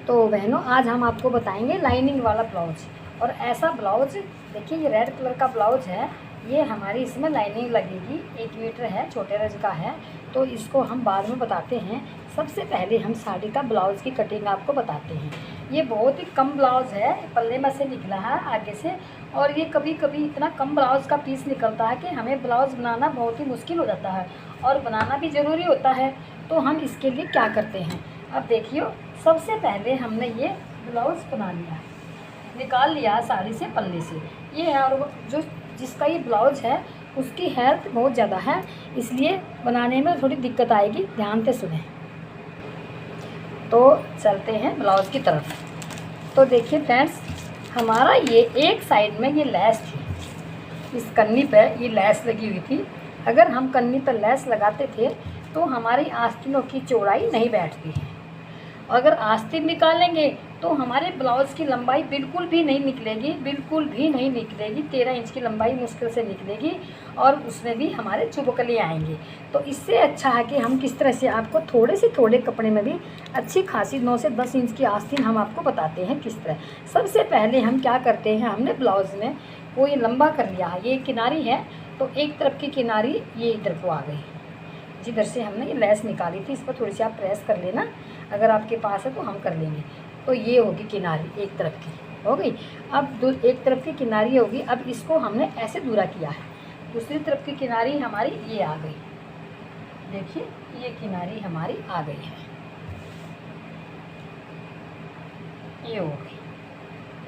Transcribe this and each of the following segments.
तो बहनों आज हम आपको बताएंगे लाइनिंग वाला ब्लाउज। और ऐसा ब्लाउज देखिए, ये रेड कलर का ब्लाउज है, ये हमारी इसमें लाइनिंग लगेगी, 1 मीटर है, छोटे रज का है। तो इसको हम बाद में बताते हैं। सबसे पहले हम साड़ी का ब्लाउज़ की कटिंग आपको बताते हैं। ये बहुत ही कम ब्लाउज़ है, पल्ले में से निकला है आगे से। और ये कभी कभी इतना कम ब्लाउज़ का पीस निकलता है कि हमें ब्लाउज़ बनाना बहुत ही मुश्किल हो जाता है, और बनाना भी ज़रूरी होता है। तो हम इसके लिए क्या करते हैं, अब देखिए। सबसे पहले हमने ये ब्लाउज़ बना लिया, निकाल लिया साड़ी से, पल्ले से ये है। और जो जिसका ये ब्लाउज है उसकी हेल्थ बहुत ज़्यादा है, इसलिए बनाने में थोड़ी दिक्कत आएगी, ध्यान से सुने। तो चलते हैं ब्लाउज़ की तरफ। तो देखिए फ्रेंड्स, हमारा ये एक साइड में ये लैस थी, इस कन्नी पे ये लैस लगी हुई थी। अगर हम कन्नी पर लैस लगाते थे तो हमारी आस्तीनों की चौड़ाई नहीं बैठती है। अगर आस्तीन निकालेंगे तो हमारे ब्लाउज़ की लंबाई बिल्कुल भी नहीं निकलेगी, बिल्कुल भी नहीं निकलेगी। 13 इंच की लंबाई मुश्किल से निकलेगी, और उसमें भी हमारे चुभकले आएंगे। तो इससे अच्छा है कि हम किस तरह से आपको थोड़े से थोड़े कपड़े में भी अच्छी खासी 9 से 10 इंच की आस्तीन हम आपको बताते हैं किस तरह। सबसे पहले हम क्या करते हैं, हमने ब्लाउज़ में कोई लंबा कर लिया है, ये किनारी है, तो एक तरफ की किनारी ये इधर को आ गई, जिधर से हमने ये लैस निकाली थी। इस पर थोड़ी सी आप प्रेस कर लेना, अगर आपके पास है तो हम कर लेंगे। तो ये होगी किनारी, एक तरफ की हो गई। अब एक तरफ की किनारी होगी, अब इसको हमने ऐसे दूरा किया है, दूसरी तरफ की किनारी हमारी ये आ गई। देखिए ये किनारी हमारी आ गई है, ये हो गई।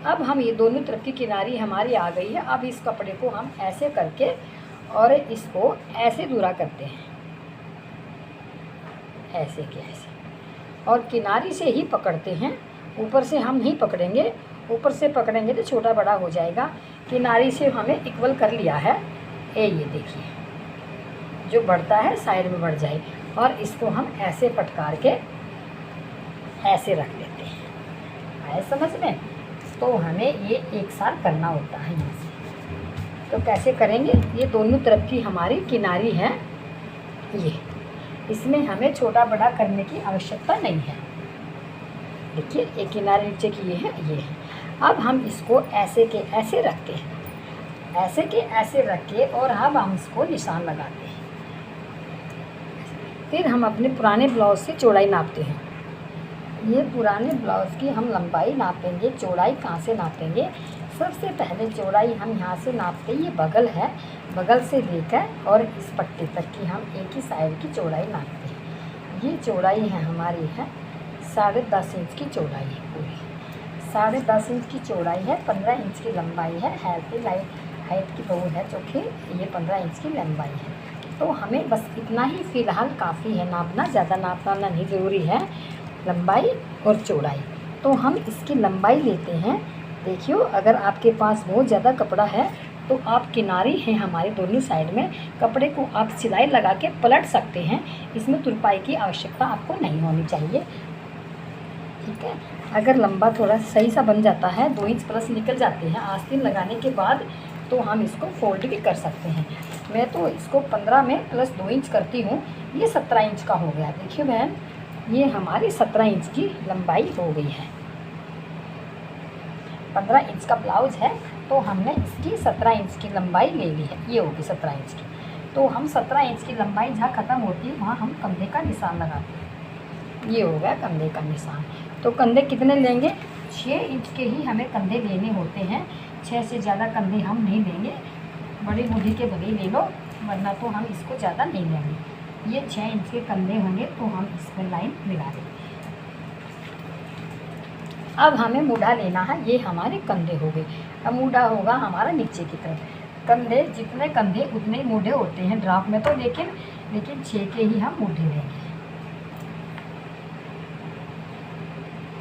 अब हम ये दोनों तरफ की किनारी हमारी आ गई है। अब इस कपड़े को हम ऐसे करके और इसको ऐसे दूरा करते हैं, ऐसे के ऐसे, और किनारी से ही पकड़ते हैं, ऊपर से हम नहीं पकड़ेंगे। ऊपर से पकड़ेंगे तो छोटा बड़ा हो जाएगा। किनारी से हमें इक्वल कर लिया है, ये देखिए, जो बढ़ता है साइड में बढ़ जाए। और इसको हम ऐसे पटकार के ऐसे रख लेते हैं, आए समझ में। तो हमें ये एक साथ करना होता है यहाँ से। तो कैसे करेंगे, ये दोनों तरफ की हमारी किनारी है, ये इसमें हमें छोटा बड़ा करने की आवश्यकता नहीं है। देखिए एक किनारे नीचे की ये है, ये है। अब हम इसको ऐसे के ऐसे रखते हैं, ऐसे के ऐसे रख के, और अब हम इसको निशान लगाते हैं। फिर हम अपने पुराने ब्लाउज से चौड़ाई नापते हैं। ये पुराने ब्लाउज़ की हम लंबाई नापेंगे, चौड़ाई कहाँ से नापेंगे। सबसे पहले चौड़ाई हम यहाँ से नापते हैं, ये बगल है, बगल से लेकर और इस पट्टी तक की हम एक ही साइड की चौड़ाई नापते हैं। ये चौड़ाई है हमारी है 10.5 इंच की चौड़ाई है, पूरी 10.5 इंच की चौड़ाई है। 15 इंच की लंबाई है, हाइट की बहू है चौकी, ये 15 इंच की लंबाई है। तो हमें बस इतना ही फ़िलहाल काफ़ी है नापना, ज़्यादा नापना नहीं ज़रूरी है, लंबाई और चौड़ाई। तो हम इसकी लंबाई लेते हैं। देखियो, अगर आपके पास बहुत ज़्यादा कपड़ा है तो आप किनारी हैं हमारे दोनों साइड में, कपड़े को आप सिलाई लगा के पलट सकते हैं। इसमें तुरपाई की आवश्यकता आपको नहीं होनी चाहिए, ठीक है। अगर लंबा थोड़ा सही सा बन जाता है, 2 इंच प्लस निकल जाते हैं आस्तीन लगाने के बाद, तो हम इसको फोल्ड भी कर सकते हैं। मैं तो इसको 15 में प्लस 2 इंच करती हूँ, ये 17 इंच का हो गया। देखिए बहन, ये हमारी 17 इंच की लंबाई हो गई है। 15 इंच का ब्लाउज है, तो हमने इसकी 17 इंच की लंबाई ले ली है, ये होगी 17 इंच की। तो हम 17 इंच की लंबाई जहाँ ख़त्म होती है वहाँ हम कंधे का निशान लगाते हैं, ये हो गया कंधे का निशान। तो कंधे कितने लेंगे, 6 इंच के ही हमें कंधे लेने होते हैं, 6 से ज़्यादा कंधे हम नहीं लेंगे। बड़ी बुढ़ी के बड़ी ले लो, वरना तो हम इसको ज़्यादा नहीं लेंगे। ये 6 इंच के कंधे होंगे, तो हम इसमें लाइन मिला देंगे। अब हमें मूढ़ा लेना है, ये हमारे कंधे हो गए। अब मूढ़ा होगा हमारा नीचे की तरफ। कंधे जितने कंधे उतने ही मूढ़े होते हैं ड्राफ्ट में तो, लेकिन 6 के ही हम मूढ़े लेंगे।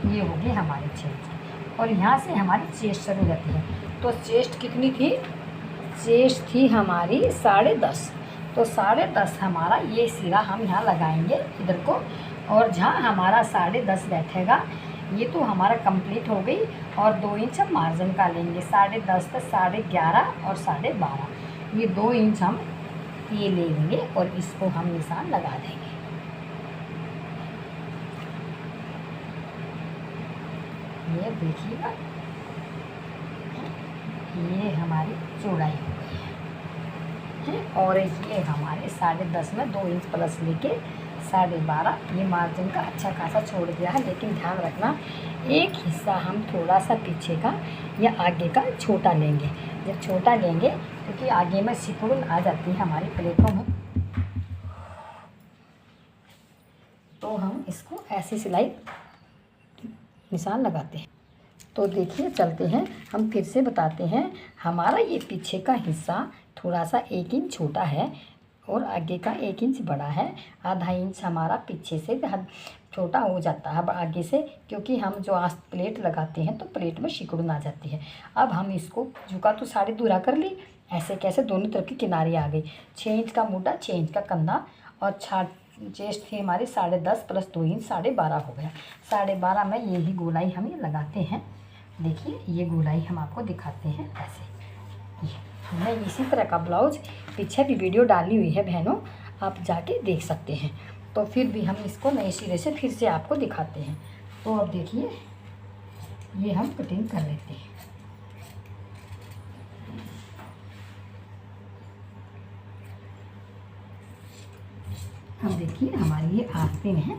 ये हो गए हमारे 6 इंच, और यहाँ से हमारी चेस्ट शुरू रहती है। तो चेस्ट कितनी थी, चेस्ट थी हमारी 10.5। तो 10.5 हमारा ये सिरा हम यहाँ लगाएंगे इधर को, और जहाँ हमारा 10.5 बैठेगा, ये तो हमारा कंप्लीट हो गई। और 2 इंच हम मार्जिन का लेंगे, 10.5 तक 11.5 और 12.5, ये 2 इंच हम ये ले लेंगे, और इसको हम निशान लगा देंगे। ये देखिएगा, ये हमारी चौड़ाई हो गई है। और ये हमारे 10.5 में 2 इंच प्लस लेके 12.5 ये मार्जिन का अच्छा खासा छोड़ दिया है। लेकिन ध्यान रखना, एक हिस्सा हम थोड़ा सा पीछे का या आगे का छोटा लेंगे। जब छोटा लेंगे क्योंकि आगे में सिकुड़न आ जाती है हमारी प्लेटों में, तो हम इसको ऐसी सिलाई निशान लगाते हैं। तो देखिए चलते हैं, हम फिर से बताते हैं। हमारा ये पीछे का हिस्सा थोड़ा सा 1 इंच छोटा है और आगे का 1 इंच बड़ा है। आधा इंच हमारा पीछे से छोटा हो जाता है आगे से, क्योंकि हम जो प्लेट लगाते हैं तो प्लेट में सिकुड़न आ जाती है। अब हम इसको झुका तो साड़ी दूरा कर ली, ऐसे कैसे दोनों तरफ की किनारी आ गई। 6 इंच का मोटा, 6 इंच का कंधा और चेस्ट थी हमारी 10.5 प्लस 2 इंच 12.5 हो गया। 12.5 में यही गोलाई हम ये लगाते हैं। देखिए ये गोलाई हम आपको दिखाते हैं ऐसे। ये हमने इसी तरह का ब्लाउज पीछे भी वीडियो डाली हुई है बहनों, आप जाके देख सकते हैं। तो फिर भी हम इसको नए सिरे से फिर से आपको दिखाते हैं। तो अब देखिए ये हम कटिंग कर लेते हैं। अब देखिए हमारी ये आस्तीन है।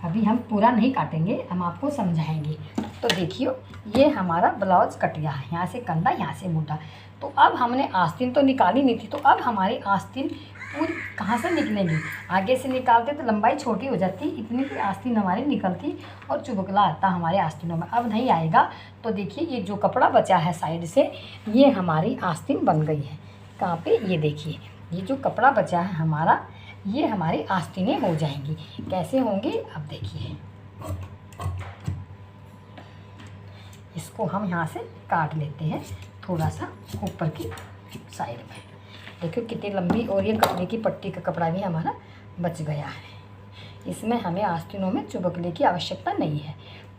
अभी हम पूरा नहीं काटेंगे, हम आपको समझाएंगे। तो देखिए ये हमारा ब्लाउज कट गया है, यहाँ से कंधा, यहाँ से मोटा। तो अब हमने आस्तीन तो निकाली नहीं थी, तो अब हमारी आस्तीन पूरी कहाँ से निकलेंगी? आगे से निकालते तो लंबाई छोटी हो जाती, इतनी की आस्तीन हमारी निकलती और चुबकला आता हमारे आस्तीनों में। अब नहीं आएगा। तो देखिए ये जो कपड़ा बचा है साइड से, ये हमारी आस्तीन बन गई है। कहाँ पे? ये देखिए, ये जो कपड़ा बचा है हमारा, ये हमारी आस्तीनें हो जाएंगी। कैसे होंगी? अब देखिए, इसको हम यहाँ से काट लेते हैं थोड़ा सा ऊपर की साइड में। देखो कितनी लंबी, और ये कपड़े की पट्टी का कपड़ा भी हमारा बच गया है। इसमें हमें आस्तीनों में चुबकले की आवश्यकता नहीं है।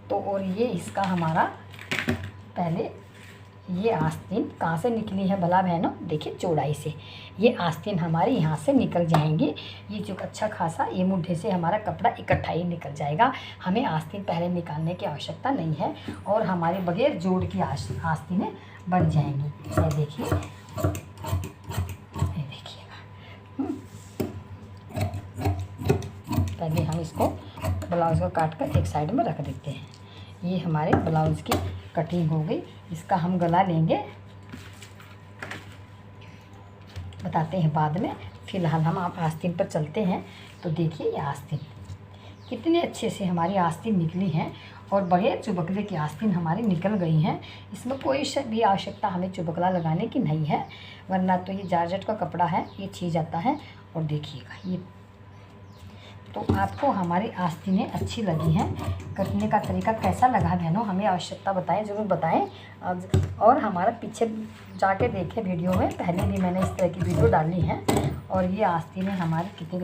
तो और ये इसका हमारा पहले ये आस्तीन कहाँ से निकली है भला बहनों? देखिए चौड़ाई से ये आस्तीन हमारी यहाँ से निकल जाएंगी। ये जो अच्छा खासा ये मुट्ठे से हमारा कपड़ा इकट्ठा ही निकल जाएगा। हमें आस्तीन पहले निकालने की आवश्यकता नहीं है और हमारे बगैर जोड़ की आस्तीनें बन जाएंगी। ये देखिए, ये देखिएगा। पहले हम इसको ब्लाउज को काट कर एक साइड में रख देते हैं। ये हमारे ब्लाउज की कटिंग हो गई। इसका हम गला लेंगे, बताते हैं बाद में। फ़िलहाल हम आप आस्तीन पर चलते हैं। तो देखिए ये आस्तीन कितने अच्छे से हमारी आस्तीन निकली हैं और बगैर चुबकले की आस्तीन हमारी निकल गई हैं। इसमें कोई भी आवश्यकता हमें चुबकला लगाने की नहीं है, वरना तो ये जारजेट का कपड़ा है, ये छी जाता है। और देखिएगा ये, तो आपको हमारी आस्तीनें अच्छी लगी हैं? कटने का तरीका कैसा लगा बहनों? हमें आवश्यकता बताएं, ज़रूर बताएं। और हमारा पीछे जाके देखें वीडियो में, पहले भी मैंने इस तरह की वीडियो डाली है। और ये आस्तीनें हमारी कितनी